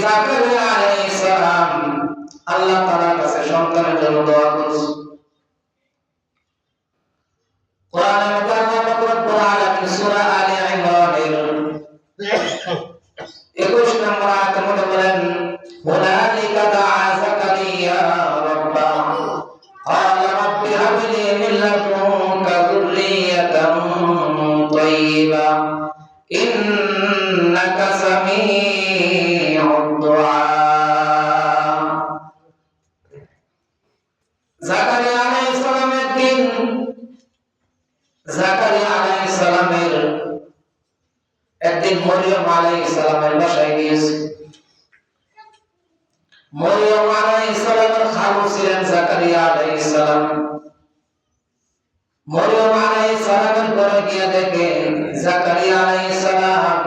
জাকারিয়া আলাইহিস সালাম আল্লাহ তাআলার কাছে সন্তানের জন্য দোয়া করছে। কোরআনের মধ্যে আল্লাহ পাক রব্বুল আলামিন সূরা আলে ইমরানের 21 নম্বর আয়াতের মধ্যে বলেন, হুনালিকা দাআ জাকারিয়া রাব্বাহু ক্বালা রাব্বি হাবলি মিন লাদুনকা যুররিয়াতান তাইয়্যিবা ইন্নাকা সামিউদ দুআ। জাকারিয়া আলাইহিস সালামের দিন, জাকারিয়া আলাইহিস সালামের একদিন মরিয়ম আলাইহিস সালামের বাসায় গিয়েছে। মরিয়ম আলাইহিস সালামের খালু ছিলেন জাকারিয়া আলাইহিস সালাম। মরিয়ম আলাইহিস সালামের ঘরে গিয়ে দেখে জাকারিয়া আলাইহিস সালাম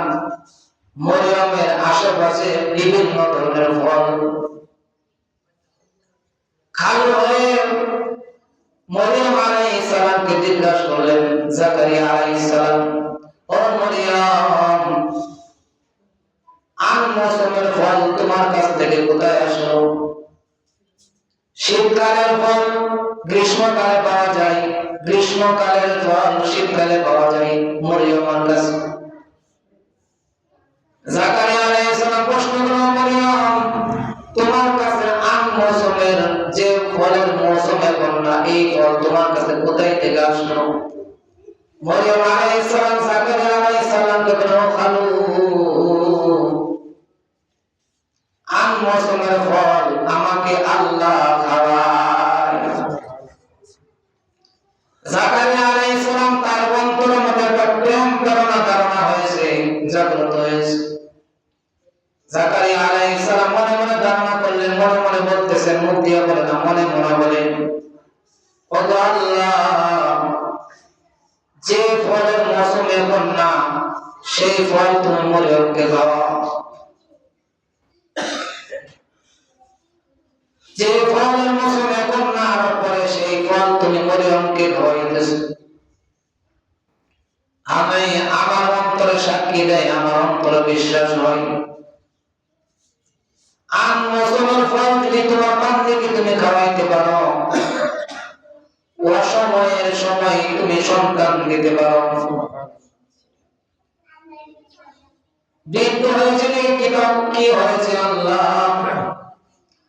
মরিয়মের আশেপাশে বিভিন্ন ধরনের ফল। খালু হয়ে মরিয়ম আলাইহিস সালামকে জিজ্ঞাসা করলেন, জাকারিয়া আলাইহিস সালাম, ও মরিয়ম, আম মৌসুমের ফল তোমার কাছ থেকে কোথায় আসলো? শীতকালের ফল গ্রীষ্মকালে পাওয়া যায়, গ্রীষ্মকালের ফল শীতকালে পাওয়া যায় মরিয়মের কাছে। জাকারিয়া আলাইহিস সালাম প্রশ্ন করলেন, মরিয়ম, তোমার কাছে আম মৌসুমের যে ফলের মৌসুম এখন না, এই ফল তোমার কাছে কোথায় থেকে আসলো? মরিয়ম আলাইহিস সালাম জাকারিয়া আলাইহিস সালামকে বললেন, খালু, আম মৌসুমের ফল আমাকে আল্লাহ খাওয়ায়। জাকারিয়া আলাইহিস সালাম তার অন্তরের মধ্যে একটা প্রেম ধারণা হয়েছে, জাগ্রত হয়েছে। জাকারিয়া আলাইহিস সালাম মনে মনে ধারণা করলেন, মনে মনে বলতেছেন, মুখ দিয়ে বলে না, মনে মনে বলেন, ও আল্লাহ, যে ফলের মৌসুম এখন না, সেই ফল তুমি মরিয়মকে খাওয়াও। যে ফলের মৌসুম এখন না, আর পরে সেই ফল তুমি মরিয়মকে খাওয়াইতেছো। আমি আমার অন্তরে সাক্ষী দেয়, আমার অন্তরে বিশ্বাস হয়, আম মৌসুমের ফল যদি তোমার বান্দাকে তুমি খাওয়াইতে পারো, অসময়ের সময় তুমি সন্তান দিতে পারো। বৃদ্ধ হয়েছে কি হয়েছে আল্লাহ,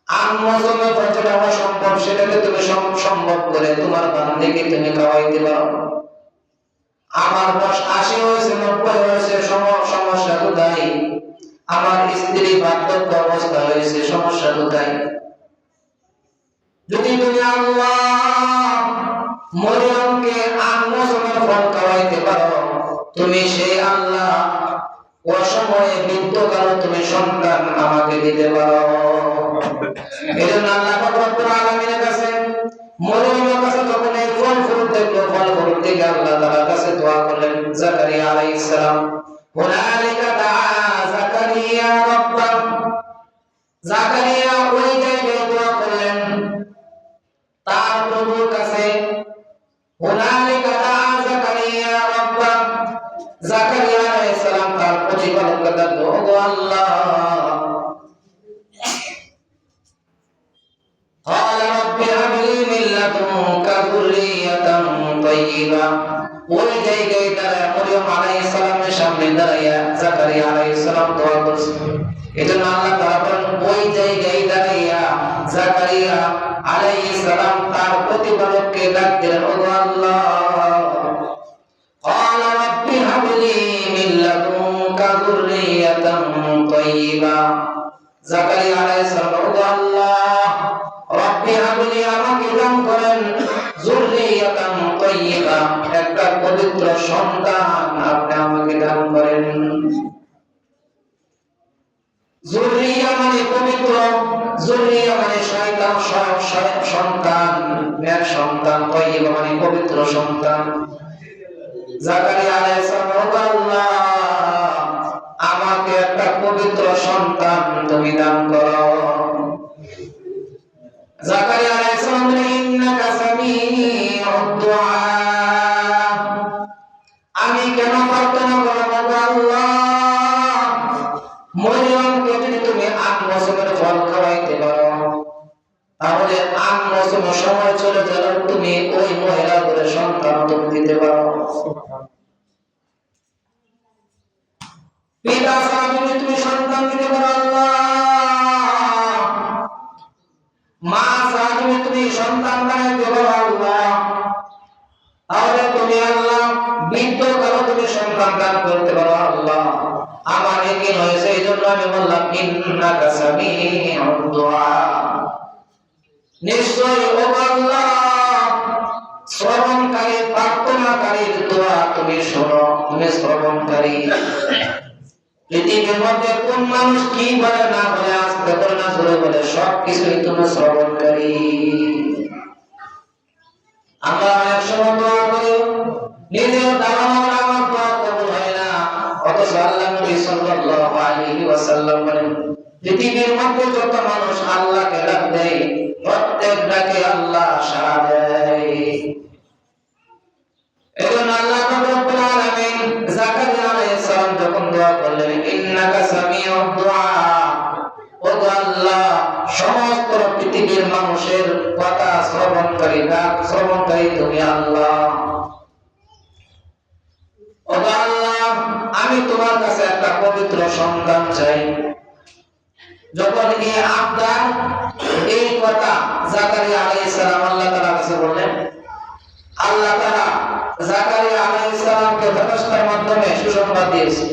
আম মৌসুমের ফল যেটা অসম্ভব সেটাকে তুমি সম্ভব করে তোমার বান্দাকে তুমি খাওয়াইতে পারো। আমার বয়স 80 হয়েছে, 90 হয়েছে, সমস্যা কোথায়? আমার স্ত্রী বার্ধক্য অবস্থা হয়েছে, সমস্যা কোথায়? যদি তুমি আল্লাহ মরিয়মকে আম মৌসুমের ফল খাওয়াইতে পারো, তুমি সেই আল্লাহ অসময়ে বৃদ্ধকাল তুমি সন্তান আমাকে দিতে পারো। এজন্য আল্লাহ পাক রব্বুল আলামিনের কাছে মরিয়মের কাছে যখন এই ফল ফুল দেখলো, ফল ফুল দেখে আল্লাহ তাআলার কাছে দোয়া করলেন। জাকারিয়া আলাইহিস সালাম হুনালিকা দাআ জাকারিয়া রাব্বাহু, জাকারিয়া ওই জায়গায় দোয়া করলেন তার প্রভুর কাছে। হুনালিকা দাআ জাকারিয়া রাব্বাহু, জাকারিয়া আলাইহিস সালাম তার প্রতিপালকের কাছে, ও আল্লাহ, ক্বালা রাব্বি হাবলি মিন লাদুনকা যুররিয়াতান তাইয়্যিবা। ওই জায়গায় দাঁড়ায় মরিয়ম আলাইহিস সালামের সামনে দাঁড়াইয়া জাকারিয়া আলাইহিস সালাম দোয়া করছেন। এজন্য আল্লাহ তাআলা বলেন, ওই জায়গায় দাঁড়াইয়া জাকারিয়া আলাইহিস সালাম তার প্রতিপালককে ডাক দিলেন, ও আল্লাহ, ক্বালা রাব্বি হাবলি মিন লাদুনকা যুররিয়াতান তাইয়্যিবা। জাকারিয়া আলাইহিস সালাম, ও আল্লাহ, রাব্বি হাবলি আমাকে দান করেন যুররিয়াতান তাইয়্যিবা, একটা পবিত্র সন্তান আপনি আমাকে দান করেন। যুররিয়া মানে পবিত্র, যুররিয়া মানে শয়তান সন্তান, নেক সন্তান, তাইয়্যিবা মানে পবিত্র সন্তান। জাকারিয়া আলাইহিস সালাম, ও আল্লাহ, আমাকে একটা পবিত্র সন্তান তুমি দান করো। জাকারিয়া আলাইহিস সালাম বলেন, ইন্নাকা সামিউদ দুআ, আমি কেন প্রার্থনা করব আল্লাহ, মরিয়মকে যদি তুমি ফল খাওয়াইতে পারো, তাহলে 8 মৌসুম সময় চলে গেল তুমি ওই মহিলা করে সন্তান তুমি দিতে পারো। পিতা ছাড়া তুমি সন্তান দিতে পারো আল্লাহ, মা ছাড়া তুমি সন্তান বানাইতে পারো আল্লাহ, তাহলে তুমি আল্লাহ বৃদ্ধ কালো তুমি সন্তান দান করতে পারো আল্লাহ। আমার একিন হয়েছে, এই জন্য আমি বললাম ইন্নাকা সামিউদ দুআ। নিশ্চয়ই ও আল্লাহ শ্রবণকারী প্রার্থনাকারীর দোয়া তুমি শোনো, তুমি শ্রবণকারী। পৃথিবীর মধ্যে কোন মানুষ কি বলে না বলে, আস্তে বলে না জোরে বলে, সবকিছুই তুমি শ্রবণকারী। আমরা অনেক সময় দোয়া করি, নিজের দাঁড়ানোর আমার দোয়া কবুল হয় না, অথচ আল্লাহ নবী সাল্লাল্লাহু আলাইহি ওয়াসাল্লাম বলেন পৃথিবীর মধ্যে যত মানুষ আল্লাহকে ডাক দেয় প্রত্যেক ডাকে আল্লাহ সাড়া দেয়। এজন্য আল্লাহ রাব্বুল আলামিন জাকারিয়া আলাইহিস সালাম যখন দোয়া করলেন ইন্নাকা সামিউদ দুআ, ও আল্লাহ সমস্ত পৃথিবীর মানুষের কথা শ্রবণকারী, ডাক শ্রবণকারী তুমি আল্লাহ। ও আল্লাহ আমি তোমার কাছে একটা পবিত্র সন্তান চাই। যখন এই আবদার, এই কথা জাকারিয়া আলাইহিস সালাম আল্লাহ তাআলার কাছে বললেন, আল্লাহ তাআলা জাকারিয়া আলাইহিস সালামকে ফেরেশতার মাধ্যমে সুসংবাদ দিয়েছে,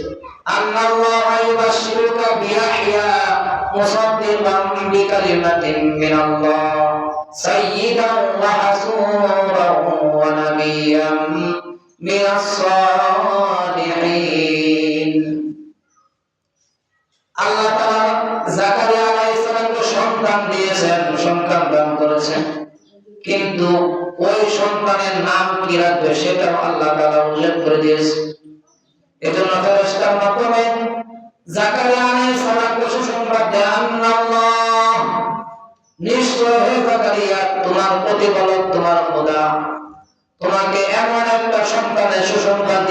আল্লাহু ইউবাশশিরুকা বিয়াহইয়া মুসাদ্দিকাম বিকালিমাতিন মিনাল্লাহ সাইয়্যিদান ওয়া হাসূরান ওয়া নাবিয়্যান মিনাস সালিহিন। আল্লাহ তাআলা জাকারিয়া আলাইহিস সালামকে সন্তান দিয়েছেন, সন্তান দান করেছেন, কিন্তু ওই সন্তানের নাম কি রাখবে সেটাও আল্লাহ তাআলা উল্লেখ করে দিয়েছে। এজন্য ফেরেশতার মাধ্যমে জাকারিয়া আলাইহিস সালামকে সুসংবাদ দেয়, আল্লাহ নিশ্চয় হে জাকারিয়া তোমার প্রতিপালক তোমার খোদা তোমাকে এমন একটা সন্তানের সুসংবাদ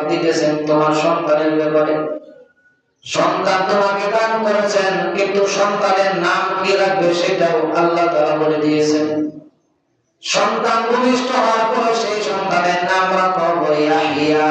দিতেছেন তোমার সন্তানের ব্যাপারে। সন্তান তোমাকে দান করেছেন, কিন্তু সন্তানের নাম কি রাখবে সেটাও আল্লাহ তাআলা বলে দিয়েছেন। সন্তান ভূমিষ্ঠ হওয়ার পরে সেই সন্তানের নাম রাখো ইয়াহইয়া।